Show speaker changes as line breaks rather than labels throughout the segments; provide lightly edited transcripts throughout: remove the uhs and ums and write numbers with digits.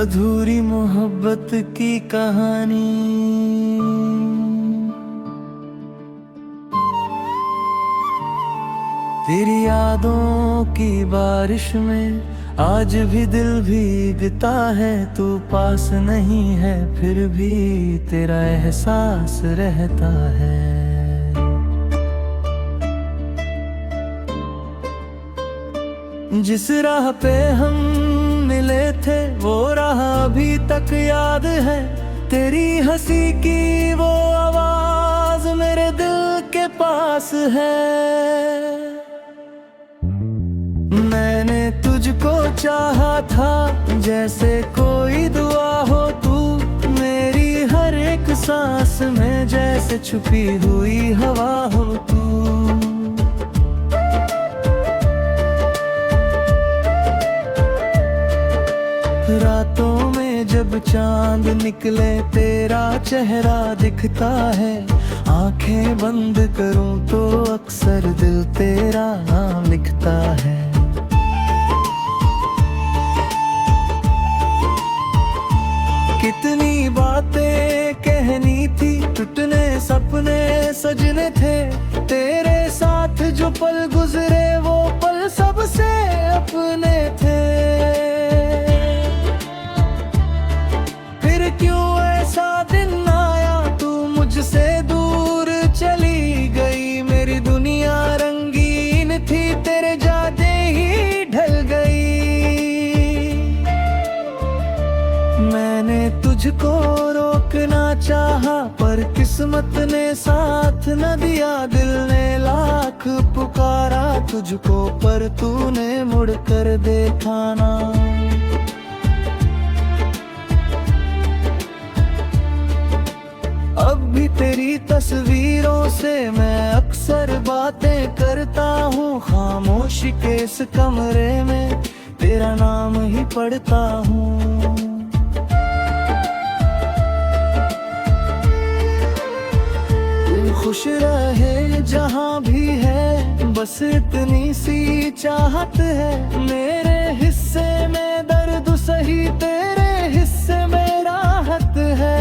अधूरी मोहब्बत की कहानी। तेरी यादों की बारिश में आज भी दिल भीगता है। तू पास नहीं है फिर भी तेरा एहसास रहता है। जिस राह पे हम मिले थे वो राह अभी तक याद है। तेरी हंसी की वो आवाज मेरे दिल के पास है। मैंने तुझको चाहा था जैसे कोई दुआ हो। तू मेरी हर एक सांस में जैसे छुपी हुई हवा हो तू। रातों में जब चांद निकले तेरा चेहरा दिखता है। आंखें बंद करूं तो अक्सर दिल तेरा नाम लिखता है। कितनी बातें कहनी थी, टूटने सपने सजने थे। तेरे साथ जो पल गुजरे वो पल सबसे अपने थे। फिर क्यों ऐसा दिन आया तू मुझसे दूर चली गई। मेरी दुनिया रंगीन थी तेरे जाते ही ढल गई। मैंने तुझको रोकना चाहा पर किस्मत ने साथ न दिया। दिल ने लाख पुकारा तुझको पर तूने मुड़ कर देखा ना। अब भी तेरी तस्वीरों से मैं अक्सर बातें करता हूँ। खामोशी के इस कमरे में तेरा नाम ही पढ़ता हूँ। तू खुश रहे जहाँ भी है बस इतनी सी चाहत है। मेरे हिस्से में दर्द सही तेरे हिस्से में राहत है।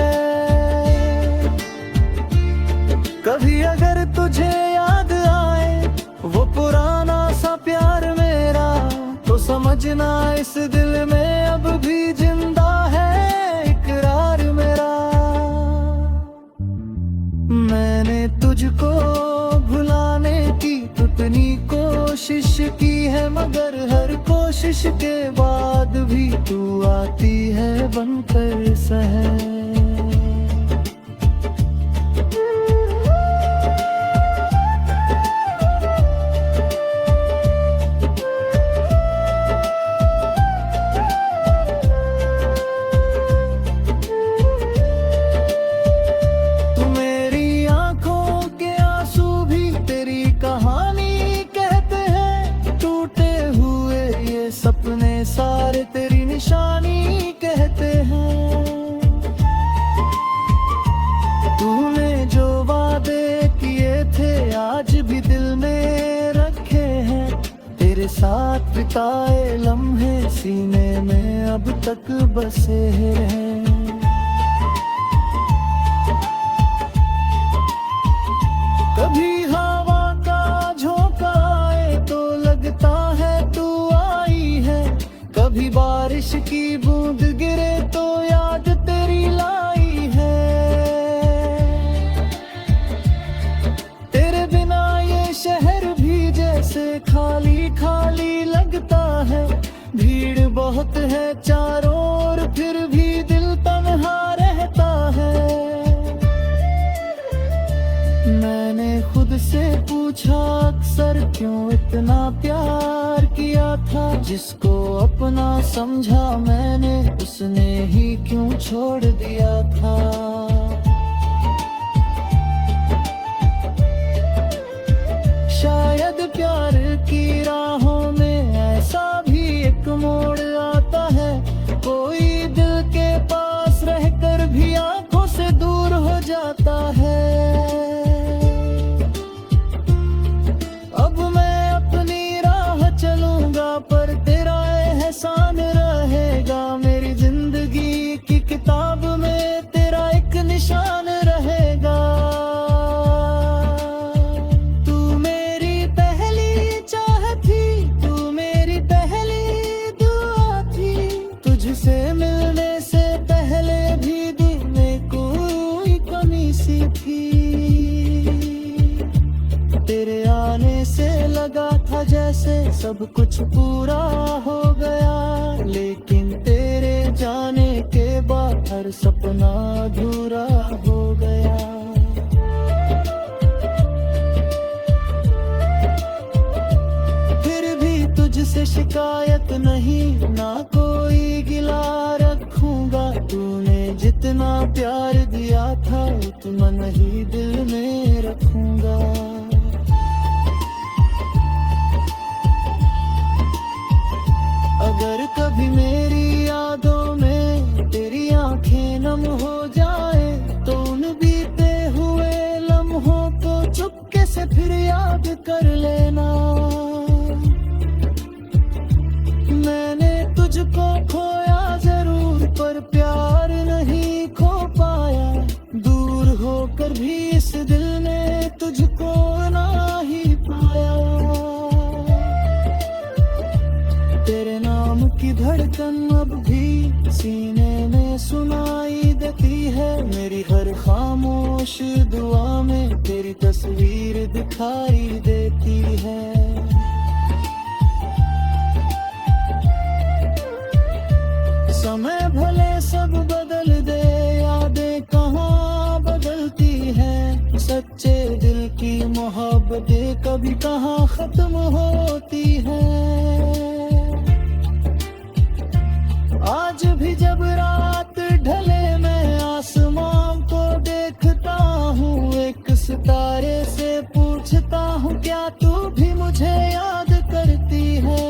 कभी अगर तुझे याद आए वो पुराना सा प्यार मेरा तो समझना इस दिल में अब भी जिंदा है इकरार मेरा। मैंने तुझको भुलाने की कितनी कोशिश की है मगर हर कोशिश के बाद भी तू आती है बनकर सहर। सपने सारे तेरी निशानी कहते हैं। तूने जो वादे किए थे आज भी दिल में रखे हैं। तेरे साथ बिताए लम्हे सीने में अब तक बसे हैं। कभी हवा का झोंका आए तो लगता है तू आई है। कभी बारिश की बूंद गिरे तो याद तेरी लाई है। तेरे बिना ये शहर भी जैसे खाली खाली लगता है। भीड़ बहुत है चारों ओर फिर भी दिल तन्हा रहता है। मैंने खुद से पूछा अक्सर क्यों इतना प्यार किया था। जिसको अपना समझा मैंने उसने ही क्यों छोड़ दिया था। शायद प्यार की राहों में ऐसा भी एक मोड़ आता है। कोई दिल के पास रहकर भी आंखों से दूर हो जाता है। पर तेरा एहसान रहेगा मेरी जिंदगी जाने से लगा था जैसे सब कुछ पूरा हो गया, लेकिन तेरे जाने के बाद हर सपना अधूरा हो गया। फिर भी तुझसे शिकायत नहीं, ना कोई गिला रखूंगा। तूने जितना प्यार दिया था उतना नहीं दिल में रखूंगा। अगर कभी मेरी यादों में तेरी आंखें नम हो जाए तो उन बीते हुए लम्हों को चुपके से फिर याद कर लेना। मैंने तुझको खोया जरूर पर प्यार नहीं खो पाया। दूर होकर भी इस दिल ने तुझको ना ही पाया। तेरे नाम की धड़कन अब भी सीने में सुनाई देती है। मेरी हर खामोश दुआ में तेरी तस्वीर दिखाई देती है। समय भले सब बदल दे, यादें कहाँ बदलती हैं। सच्चे दिल की मोहब्बतें कभी कहाँ खत्म होती हैं। आज भी जब रात ढले मैं आसमां को देखता हूँ, एक सितारे से पूछता हूँ क्या तू भी मुझे याद करती है।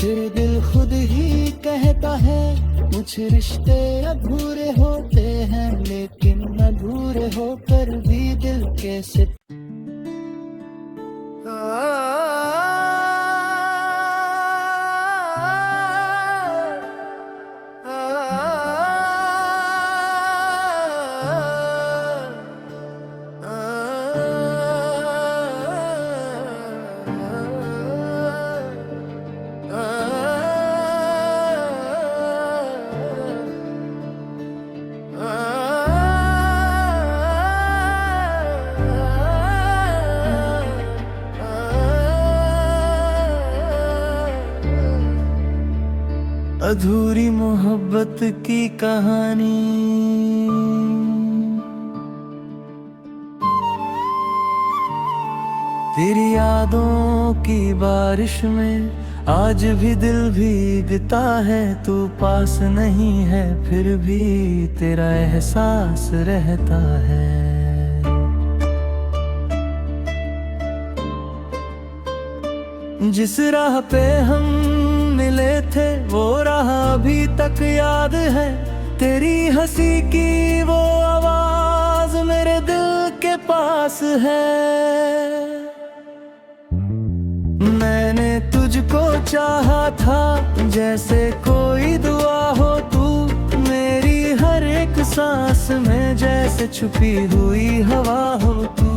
फिर दिल खुद ही कहता है कुछ रिश्ते अधूरे होते हैं, लेकिन अधूरे होकर भी दिल कैसे अधूरी मोहब्बत की कहानी। तेरी यादों की बारिश में आज भी दिल भीगता है। तू पास नहीं है फिर भी तेरा एहसास रहता है। जिस राह पे हम मिले थे वो राह अभी तक याद है। तेरी हंसी की वो आवाज मेरे दिल के पास है। मैंने तुझको चाहा था जैसे कोई दुआ हो तू। मेरी हर एक सांस में जैसे छुपी हुई हवा हो तू।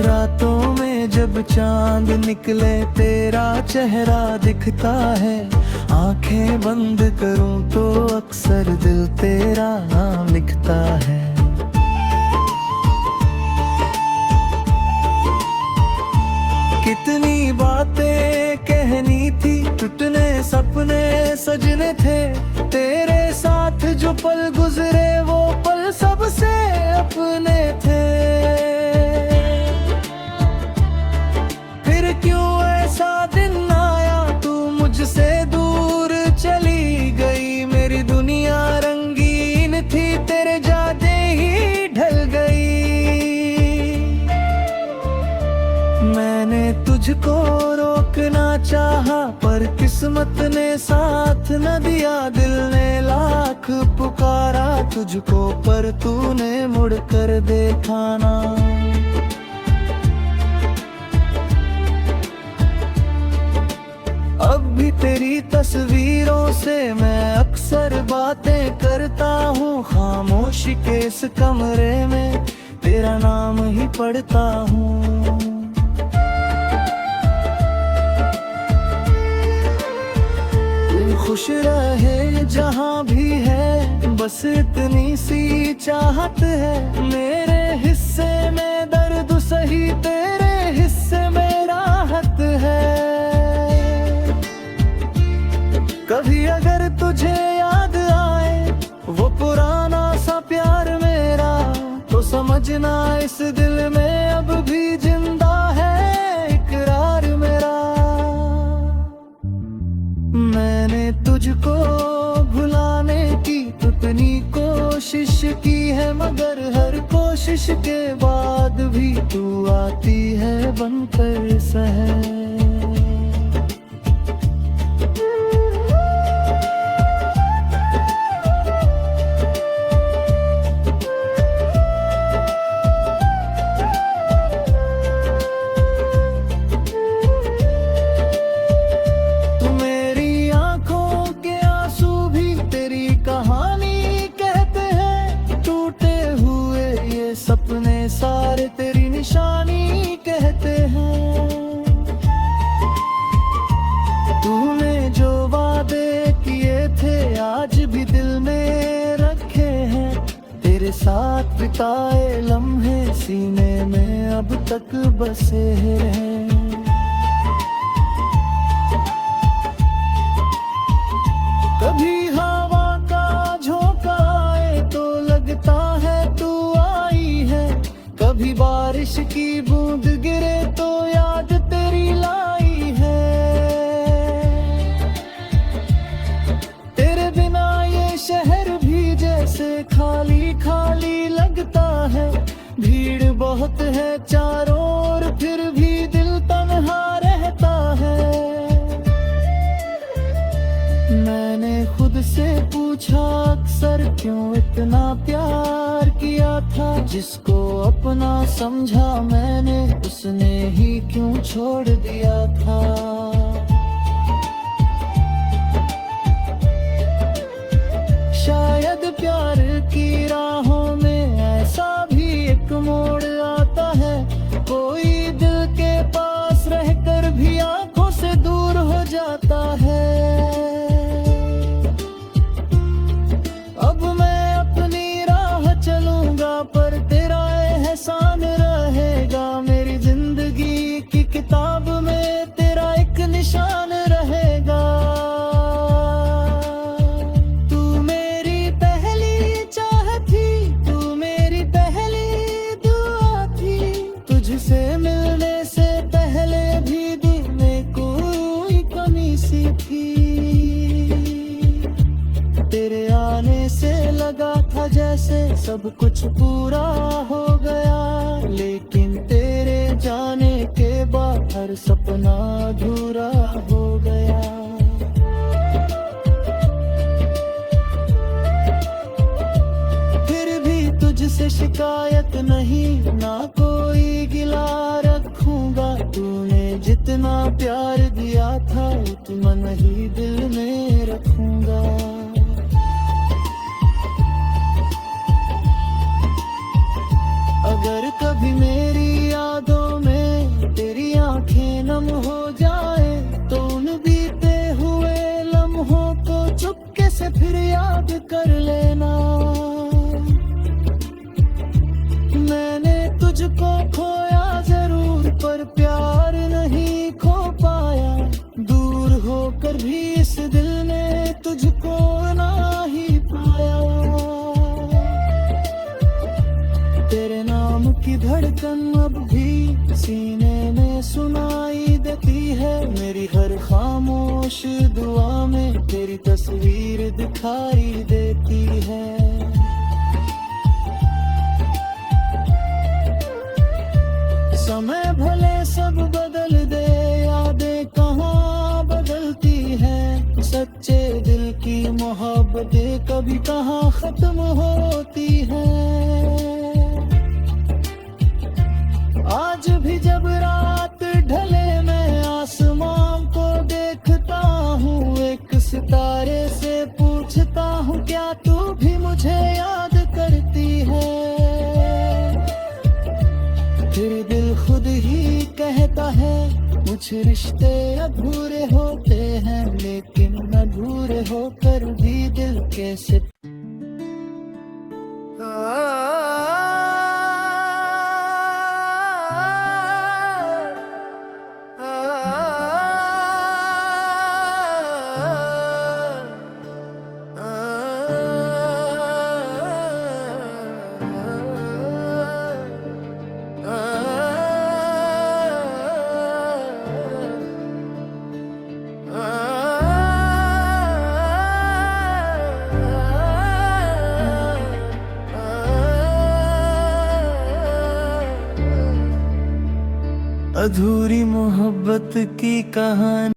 रातों में जब चांद निकले तेरा चेहरा दिखता है। आंखें बंद करूं तो अक्सर दिल तेरा नाम लिखता है। कितनी बातें कहनी थी, टूटने सपने सजने थे। तेरे साथ जो पल गुजरे वो पल सबसे अपने थे। फिर क्यों ऐसा दिन आया तू मुझसे दूर चली गई। मेरी दुनिया रंगीन थी तेरे जाते ही ढल गई। मैंने तुझको रोकना चाहा पर किस्मत ने साथ न दिया। दिल ने लाख पुकारा तुझको पर तूने मुड़ कर देखा ना। अब भी तेरी तस्वीरों से मैं अक्सर बातें करता हूँ। खामोशी के इस कमरे में तेरा नाम ही पढ़ता हूँ। खुश रहे जहाँ भी है, बस इतनी सी चाहत है। मेरे हिस्से में दर्द सही, तेरे हिस्से में राहत है। कभी अगर तुझे याद आए वो पुराना सा प्यार मेरा, तो समझना इस दिल में अब भी जिंदा है इकरार मेरा। मैंने तुझको भुलाने की कितनी कोशिश की है, मगर हर कोशिश के बाद भी तू आती है बनकर सहर। सपने सारे तेरी निशानी कहते हैं। तूने जो वादे किए थे आज भी दिल में रखे हैं। तेरे साथ बिताए लम्हे सीने में अब तक बसे हैं। कभी हवा का झोंका आए तो लगता है तू आई है, कभी बारिश की बूंद गिरे तो याद तेरी लाई है। तेरे बिना ये शहर भी जैसे खाली खाली लगता है। भीड़ बहुत है चारों ओर फिर भी दिल तन्हा रहता है। मैंने खुद से पूछा अक्सर क्यों इतना प्यार किया था। जिसको अपना समझा मैंने उसने ही क्यों छोड़ दिया था। शायद प्यार की राहों में ऐसा भी एक मोड़ आता है। कोई दिल के पास रहकर भी आंखों से दूर हो जाता है। पर तेरा एहसान रहेगा, मेरी जिंदगी की किताब में तेरा एक निशान रहेगा। तू मेरी पहली चाह थी, तू मेरी पहली दुआ थी। तुझसे मिलने से पहले भी दिल में कोई कमी सी थी। तेरे आने से लगा था जैसे सब कुछ पूरा हो गया, लेकिन तेरे जाने के बाद हर सपना अधूरा हो गया। फिर भी तुझसे शिकायत नहीं, ना कोई गिला रखूंगा। तूने जितना प्यार दिया था उतना ही दिल में रखूंगा। अगर कभी मेरी यादों में तेरी आंखें नम हो जाए, तो उन बीते हुए लम्हों को चुपके से फिर याद कर लेना। मैंने तुझको खोया जरूर पर प्यार नहीं खो पाया। दूर होकर भी इस दिल ने तुझको ना ही पाया। तेरे नाम की धड़कन अब भी सीने में सुनाई देती है। मेरी हर खामोश दुआ में तेरी तस्वीर दिखाई देती है। समय भले सब बदल दे, यादें कहाँ बदलती हैं। सच्चे दिल की मोहब्बतें कभी कहाँ खत्म होती हैं। आज भी जब रात ढले मैं आसमान को देखता हूँ, एक सितारे से पूछता हूँ क्या तू भी मुझे याद करती है। फिर दिल खुद ही कहता है कुछ रिश्ते अधूरे होते हैं, लेकिन न दूर होकर भी दिल कैसे अधूरी मोहब्बत की कहानी।